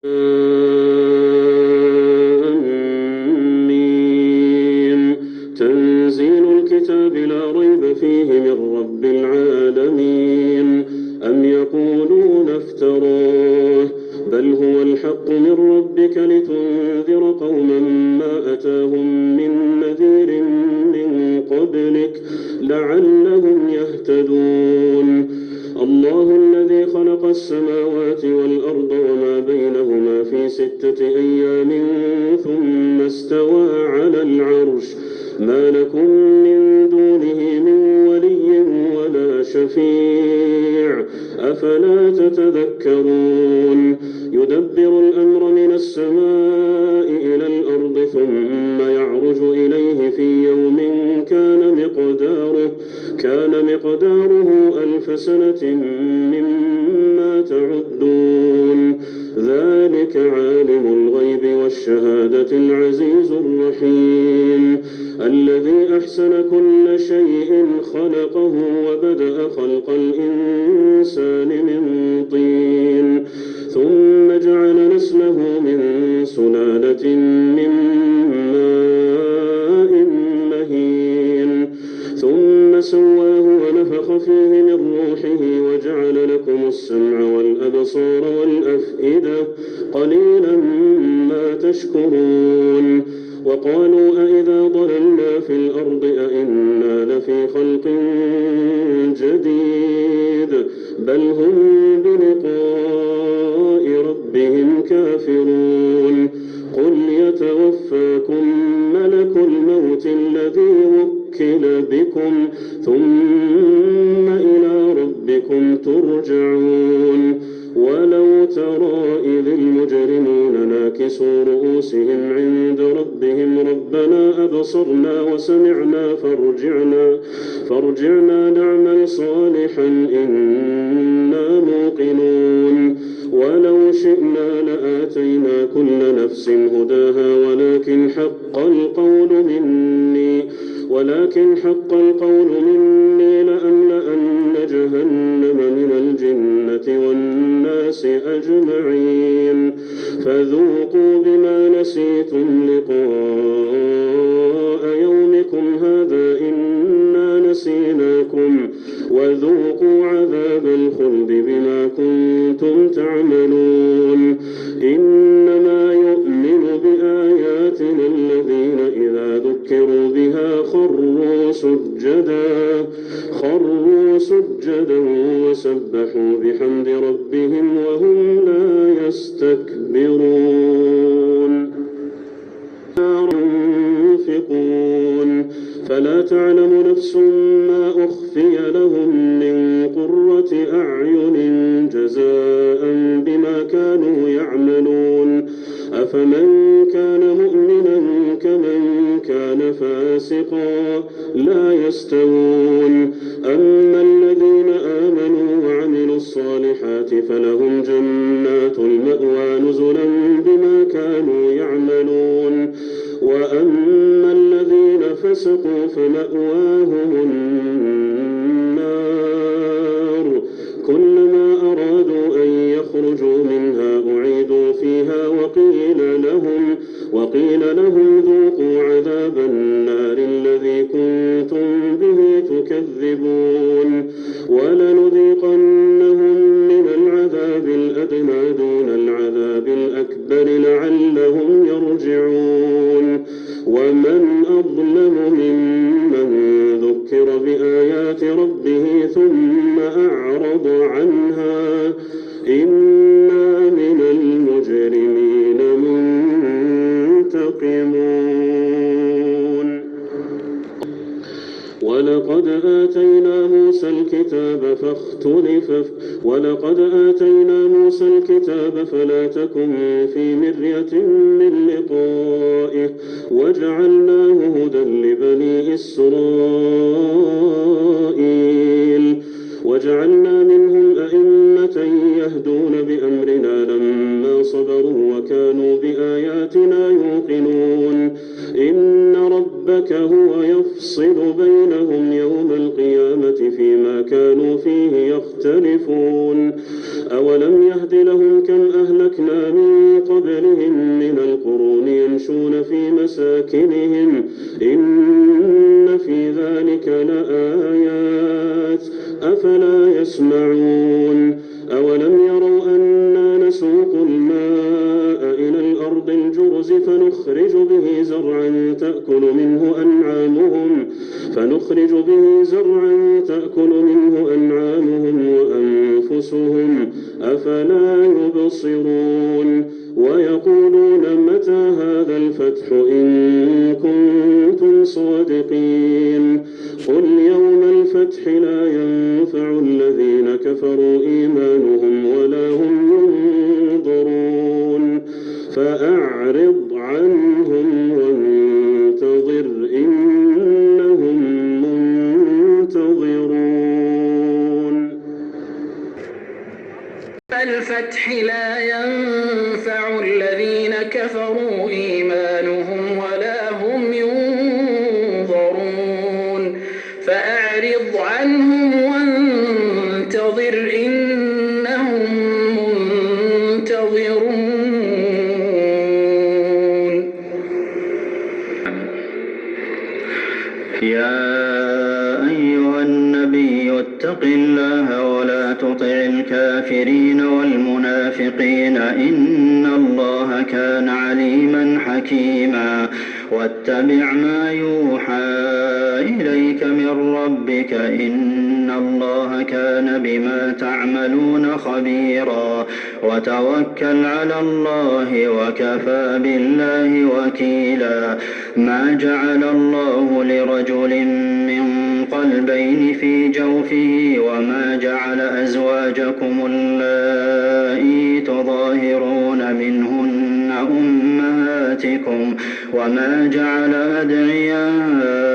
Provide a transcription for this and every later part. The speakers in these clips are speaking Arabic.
ميم. تنزيل الكتاب لا ريب فيه من رب العالمين. أم يقولون افتراه بل هو الحق من ربك لتنذر قوما ما أتاهم من نذير من قبلك لعلهم يهتدون. الله الذي خلق السماوات والأرض وما بينهما في 6 أيام ثم استوى على العرش ما لكم من دونه من ولي ولا شفيع أفلا تتذكرون. يدبر الأمر من السماء إلى الأرض ثم يعرج إليه في يوم كان مقداره 1000 سنة مما تعدون. ذلك عالم الغيب والشهادة العزيز الرحيم الذي أحسن كل شيء خلقه وبدأ خلق الإنسان من طين ثم جعل نسله من سلالة من ماء مهين ثم سواه ونفخ فيه من روحه وجعل لكم السمع والأبصار والأفئدة قليلا ما تشكرون. وقالوا أإذا ضللنا في الأرض أإنا لفي خلق جديد بل هم بلقاء ربهم كافرون. قل يتوفاكم ملك الموت الذي وكل بكم ثم إلى ربكم ترجعون. ولو ترى إذ المجرمون ناكسوا رؤوسهم عند ربهم ربنا أبصرنا وسمعنا فارجعنا نعمل صالحا إنا موقنون. ولو شئنا لآتينا كل نفس هداها ولكن حق القول مني لأملأن جهنم من الجنة والناس أجمعين. فذوقوا بما نسيتم لقاء يومكم هذا إنا نسيناكم وذوقوا عذاب الخلد بما كنتم تعملون. إنما يؤمن بآياتنا الذين إذا ذكروا بها خروا سجدا وسبحوا بحمد ربهم وهم لا يستكبرون. ينفقون فلا تعلم نفس ما أخفي لهم من قرة أعين جزاء بما كانوا يعملون. أفمن كان مؤمنا كمن كان فاسقا لا يستوون. أما الذين آمنوا وعملوا الصالحات فلهم جنات المأوى نزلا بما كانوا يعملون. وأما الذين فسقوا فمأواهم النار كلما أرادوا أن يخرجوا منها أعيدوا فيها وقيل لهم ذوقوا عذاب النار الذي كنتم به تكذبون. ولنذيقنهم من العذاب الأدنى دون العذاب الأكبر لعلهم يرجعون. ومن أظلم ممن ذكر بآيات ربه ثم أعرض عنها إنا من المجرمين منتقمون. ولقد آتينا موسى الكتاب فلا تكن في مرية من لقائه وجعلناه هدى لبني إسرائيل. وجعلنا منهم أئمة يهدون بأمرنا لما صبروا وكانوا بآياتنا يوقنون. إن ربك هو يفصل بينهم يوم القيامة فيما كانوا فيه يختلفون. أولم يهد لهم كم أهلكنا من قبلهم من القرون يمشون في مساكنهم إن في ذلك لآيات أفلا يسمعون أولم يروا أنا نسوق الماء إلى الأرض الجرز فنخرج به زرعا تأكل منه أنعامهم وأنفسهم أفلا يبصرون ويقولون متى هذا الفتح إن كنتم صادقين قل يوم الفتح لا ينفع الذين كفروا إيمانهم ولا هم ينظرون فأعرض عنهم وانتظر إنهم منتظرون. الفتح لا ينفع الذين كفروا إيمانهم ولا هم ينظرون فأعرض عنهم وانتظر إنهم منتظرون. يا أيها النبي اتق الله ولا تطع الكافرين والمنافقين إن الله كان عليما حكيما واتبع ما يوحى إليك من ربك إن الله كان بما تعملون خبيرا وتوكل على الله وكفى بالله وكيلا ما جعل الله لرجل من قلبين في جوفه وما جعل أزواجكم اللائي تظاهرون منهن أمهاتكم وما جعل أدعياءكم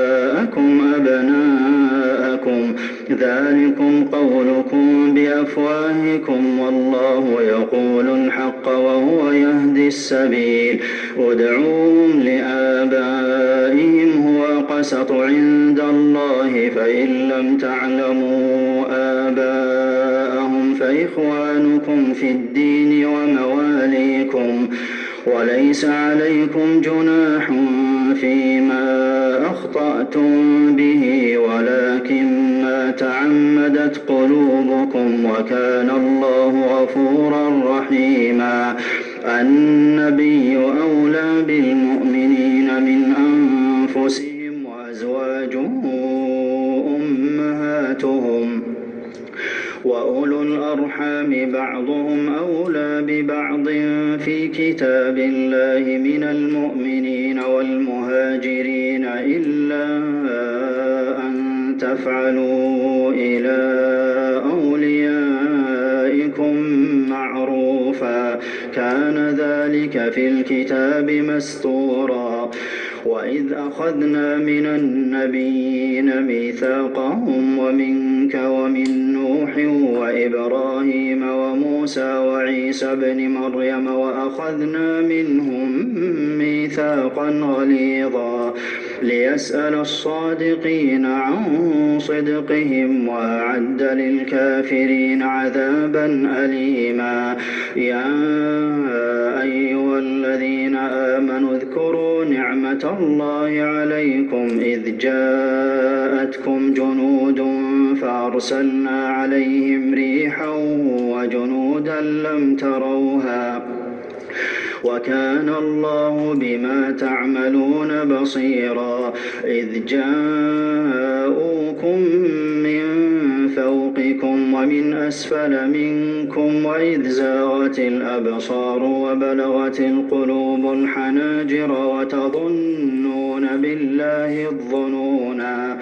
أبناءكم ذلكم قولكم بأفواهكم والله يقول الحق وهو يهدي السبيل ادعوهم لآبائهم هو أقسط عند الله فإن لم تعلموا آباءهم فإخوانكم في الدين ومواليكم وليس عليكم جناح فيما أخطأتم به ولكن ما تعمدت قلوبكم وكان الله غفورا رحيما. النبي أولى بالمؤمنين من أنفسهم وأزواجه أمهاتهم وأولو الأرحام بعضهم أولى ببعض في كتاب الله من المؤمنين والمهاجرين إلا أن تفعلوا إلى أوليائكم معروفا كان ذلك في الكتاب مسطورا. وإذ أخذنا من النبيين ميثاقهم ومنك ومن نوح وإبراهيم وموسى وعيسى ابن مريم وأخذنا منهم ميثاقا غليظا ليسأل الصادقين عن صدقهم وأعد للكافرين عذابا أليما. يا أيها الذين آمنوا اذكروا نعمة الله عليكم إذ جاءتكم جنود فأرسلنا عليهم ريحا وجنودا لم تروها وكان الله بما تعملون بصيرا. إذ جاءوكم من فوقكم ومن أسفل منكم وإذ زاغت الأبصار وبلغت القلوب الحناجر وتظنون بالله الظنونا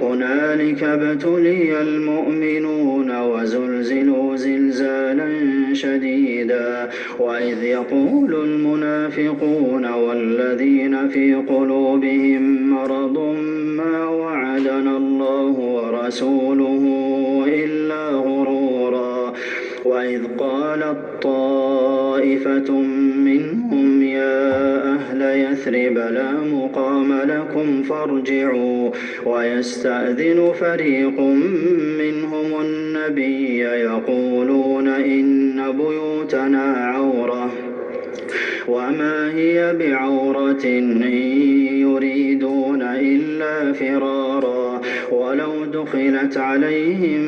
هنالك ابتلي المؤمنون وزلزلوا زلزالا شديدا. وإذ يقول المنافقون والذين في قلوبهم مرض ما وعدنا الله ورسوله إلا غرورا. وإذ قالت طائفة منهم يا أهل يثرب لا مقام لكم فارجعوا ويستأذن فريق منهم النبي يقولون إن بيوتنا عورة وما هي بعورة إن يريدون إلا فرارا ولو دخلت عليهم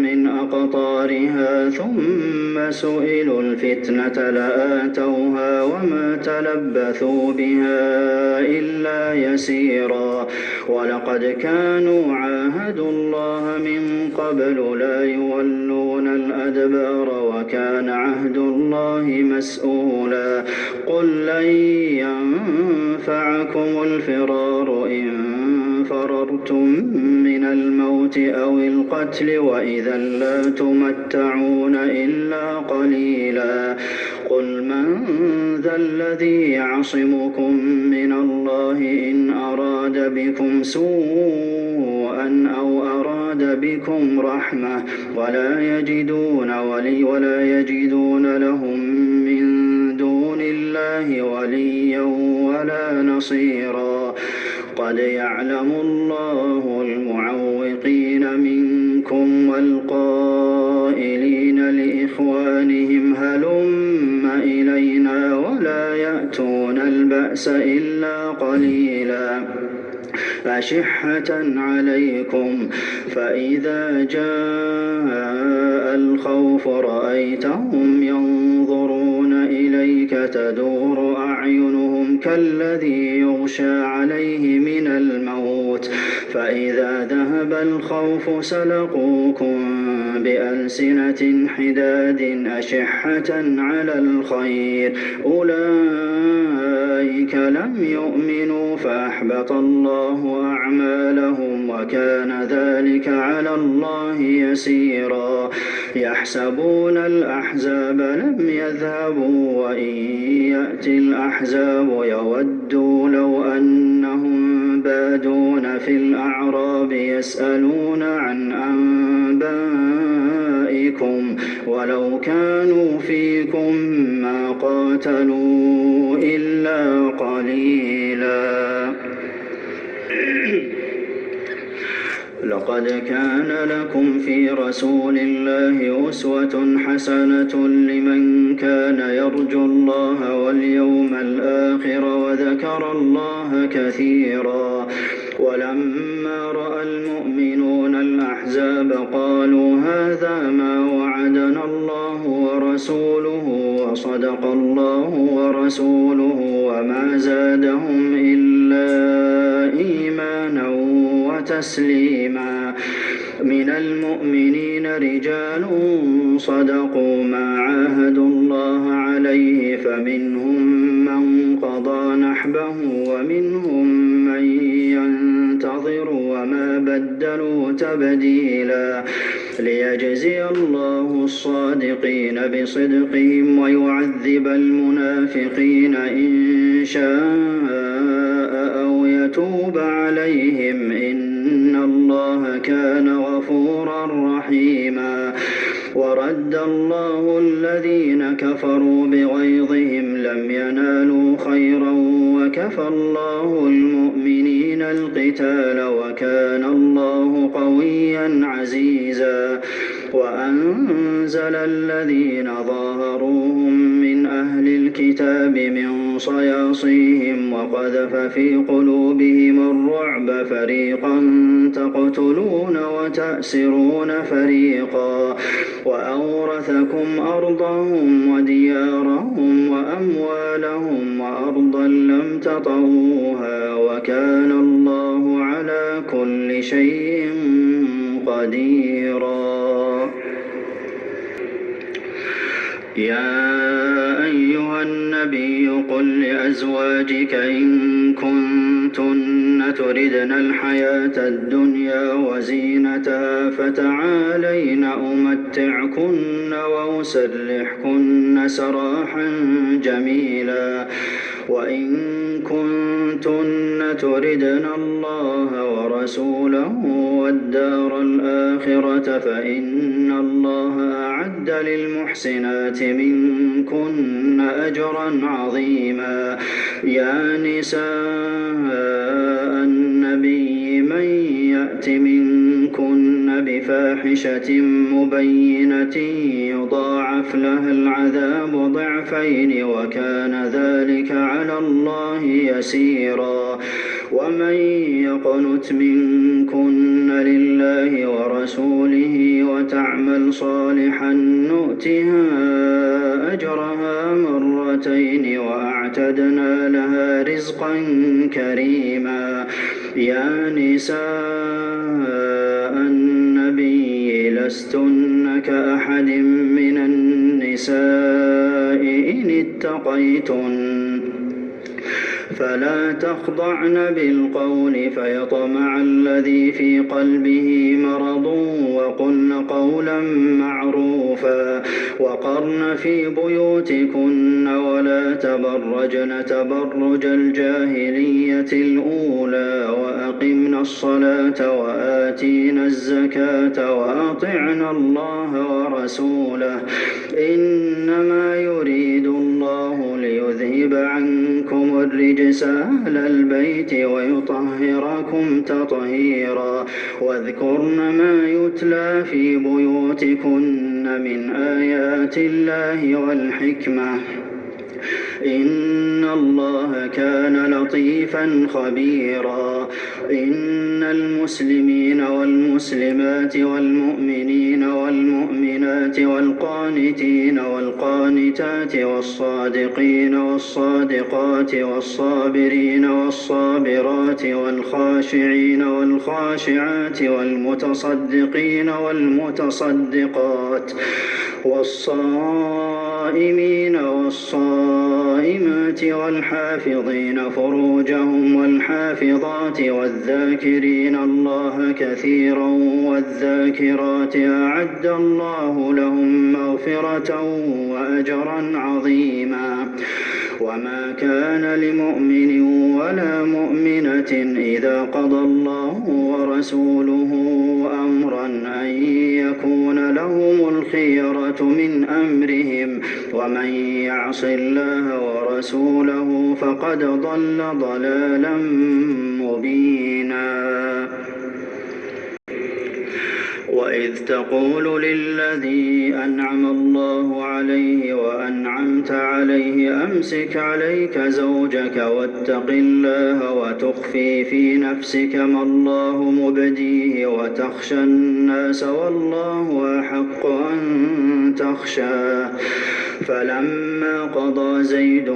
من أقطارها ثم سئلوا الفتنة لآتوها وما تلبثوا بها إلا يسيرا ولقد كانوا عاهدوا الله من قبل لا يولون الأدبار وكان عهد الله مسؤولا قل لن ينفعكم الفرار إن فررتم من الموت أو القتل وإذا لا تمتعون إلا قليلا قل من ذا الذي يعصمكم من الله إن أراد بكم سوءا أو أراد بكم رحمة ولا يجدون لهم من دون الله وليا ولا نصيرا قد يعلم الله المعوقين منكم والقائلين لإخوانهم هلم إلينا ولا يأتون البأس إلا قليلا أشحة عليكم فإذا جاء الخوف رأيتهم ينظرون إليك تدور أعينهم كالذي يغشى عليه من الموت فإذا ذهب الخوف سلقوكم بألسنة حداد أشحة على الخير أولئك لم يؤمنوا فأحبط الله أعمالهم وكان ذلك على الله يسيرا يحسبون الأحزاب لم يذهبوا وإن يأتي الأحزاب يودوا لو أنهم بادون في الأعراب يسألون عن أنبائكم ولو كانوا فيكم ما قاتلوا إلا قليلا لقد كان لكم في رسول الله أسوة حسنة لمن كان يرجو الله واليوم الآخر وذكر الله كثيرا ولما رأى المؤمنون الأحزاب قالوا هذا ما وعدنا الله ورسوله وصدق الله ورسوله وما زادهم إلا إيمانا وتسليما من المؤمنين رجال صدقوا ما عاهدوا الله عليه فمنهم من قضى نحبه ومنهم من ينتظر وما بدلوا تبديلا ليجزي الله الصادقين بصدقهم ويعذب المنافقين إن شاء أو يتوب عليهم إن الله كان غفورا رحيما ورد الله الذين كفروا بغيظهم لم ينالوا خيرا وكفى الله المؤمنين القتال وكان الله قويا عزيزا وأنزل الذين ظاهروهم من أهل الكتاب من صياصيهم وقذف في قلوبهم الرعب فريقا تقتلون وتأسرون فريقا وأورثكم أرضهم وديارهم وأموالهم وأرضا لم تطئوها وكان الله على كل شيء قديرا يا أيها النبي قل لأزواجك إن كنتن تردن الحياة الدنيا وزينتها فتعالين أمتعكن وأسرحكن سراحا جميلا وإن كنتن تردن الله ورسوله والدار الآخرة فإن الله أعد للمحسنات منكن أجرا عظيما يا نساء النبي من يأت منكن بفاحشة مبينة يضاعف لها العذاب ضعفين وكان ذلك ذلك على الله يسيرا ومن يقنت منكن لله ورسوله وتعمل صالحا نؤتها أجرها مرتين وأعتدنا لها رزقا كريما يا نساء النبي لستن كأحد من النساء إن اتقيتن فلا تخضعن بالقول فيطمع الذي في قلبه مرض وقلن قولا معروفا وقرن في بيوتكن ولا تبرجن تبرج الجاهلية الأولى وأقمن الصلاة وآتينا الزكاة وأطعنا الله ورسوله إنما يريد الله ليذهب عنكم الرجس أهل البيت ويطهركم تطهيرا واذكرن ما يتلى في بيوتكن من آيات الله والحكمة إن الله كان لطيفا خبيرا إن المسلمين والمسلمات والمؤمنين والمؤمنات والقانتين والقانتات والصادقين والصادقات والصابرين والصابرات والخاشعين والخاشعات والمتصدقين والمتصدقات والصائمين والصائمات والحافظين فروجهم والحافظات والذاكرين الله كثيرا والذاكرات أعد الله لهم مغفرة وأجرا عظيما وما كان لمؤمن ولا مؤمنة إذا قضى الله ورسوله أمرا أن يكون لهم الخيرة من أمرهم ومن يعص الله ورسوله فقد ضل ضلالا مبينا وإذ تقول للذي أنعم الله عليه وأنعمت عليه أمسك عليك زوجك واتق الله وتخفي في نفسك ما الله مبديه وتخشى الناس والله أحق أن تخشاه فلما قضى زيد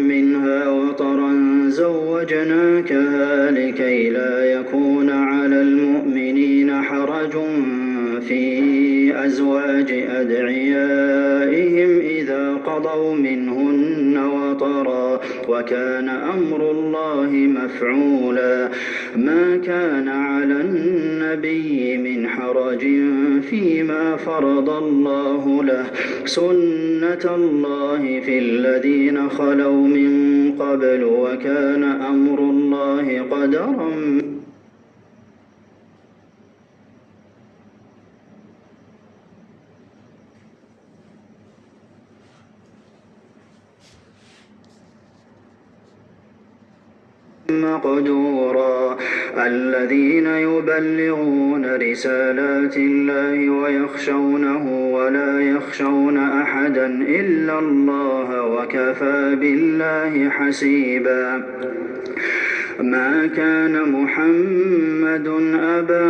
منها وطرا زوجناكها لكي لا يكون على المؤمنين حرج في أزواج أدعيائهم إذا قضوا منهن وطرا وكان أمر الله مفعولا ما كان على النبي من حرج فيما فرض الله له سنة الله في الذين خلوا من قبل وكان أمر الله قدرا مقدورا الذين يبلغون رسالات الله ويخشونه ولا يخشون أحدا إلا الله وكفى بالله حسيبا ما كان محمد أبا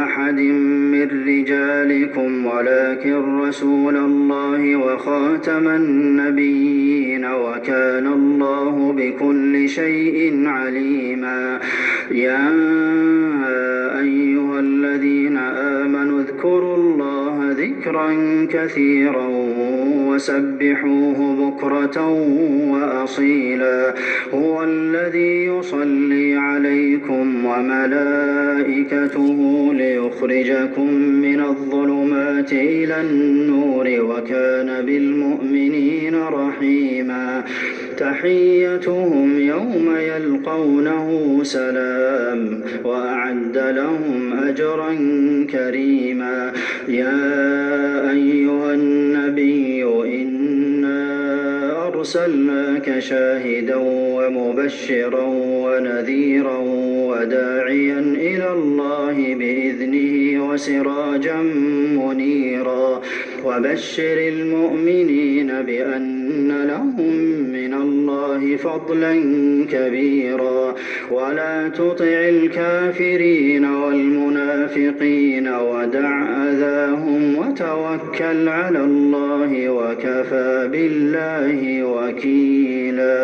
أحد من رجالكم ولكن رسول الله وخاتم النبيين وكان الله بكل شيء عليما يا أيها الذين آمنوا اذكروا الله ذكرا كثيرا وسبحوه بكرة وأصيلا هو الذي يصلي عليكم وملائكته ليخرجكم من الظلمات إلى النور وكان بالمؤمنين رحيما تحيتهم يوم يلقونه سلام وأعد لهم أجرا كريما يا أيها النبي إنا أرسلناك شاهدا ومبشرا ونذيرا وداعيا إلى الله بإذنه وسراجا منيرا وبشر المؤمنين بأن لهم من الله الله فضلا كبيرا ولا تطع الكافرين والمنافقين ودع أذاهم وتوكل على الله وكفى بالله وكيلا.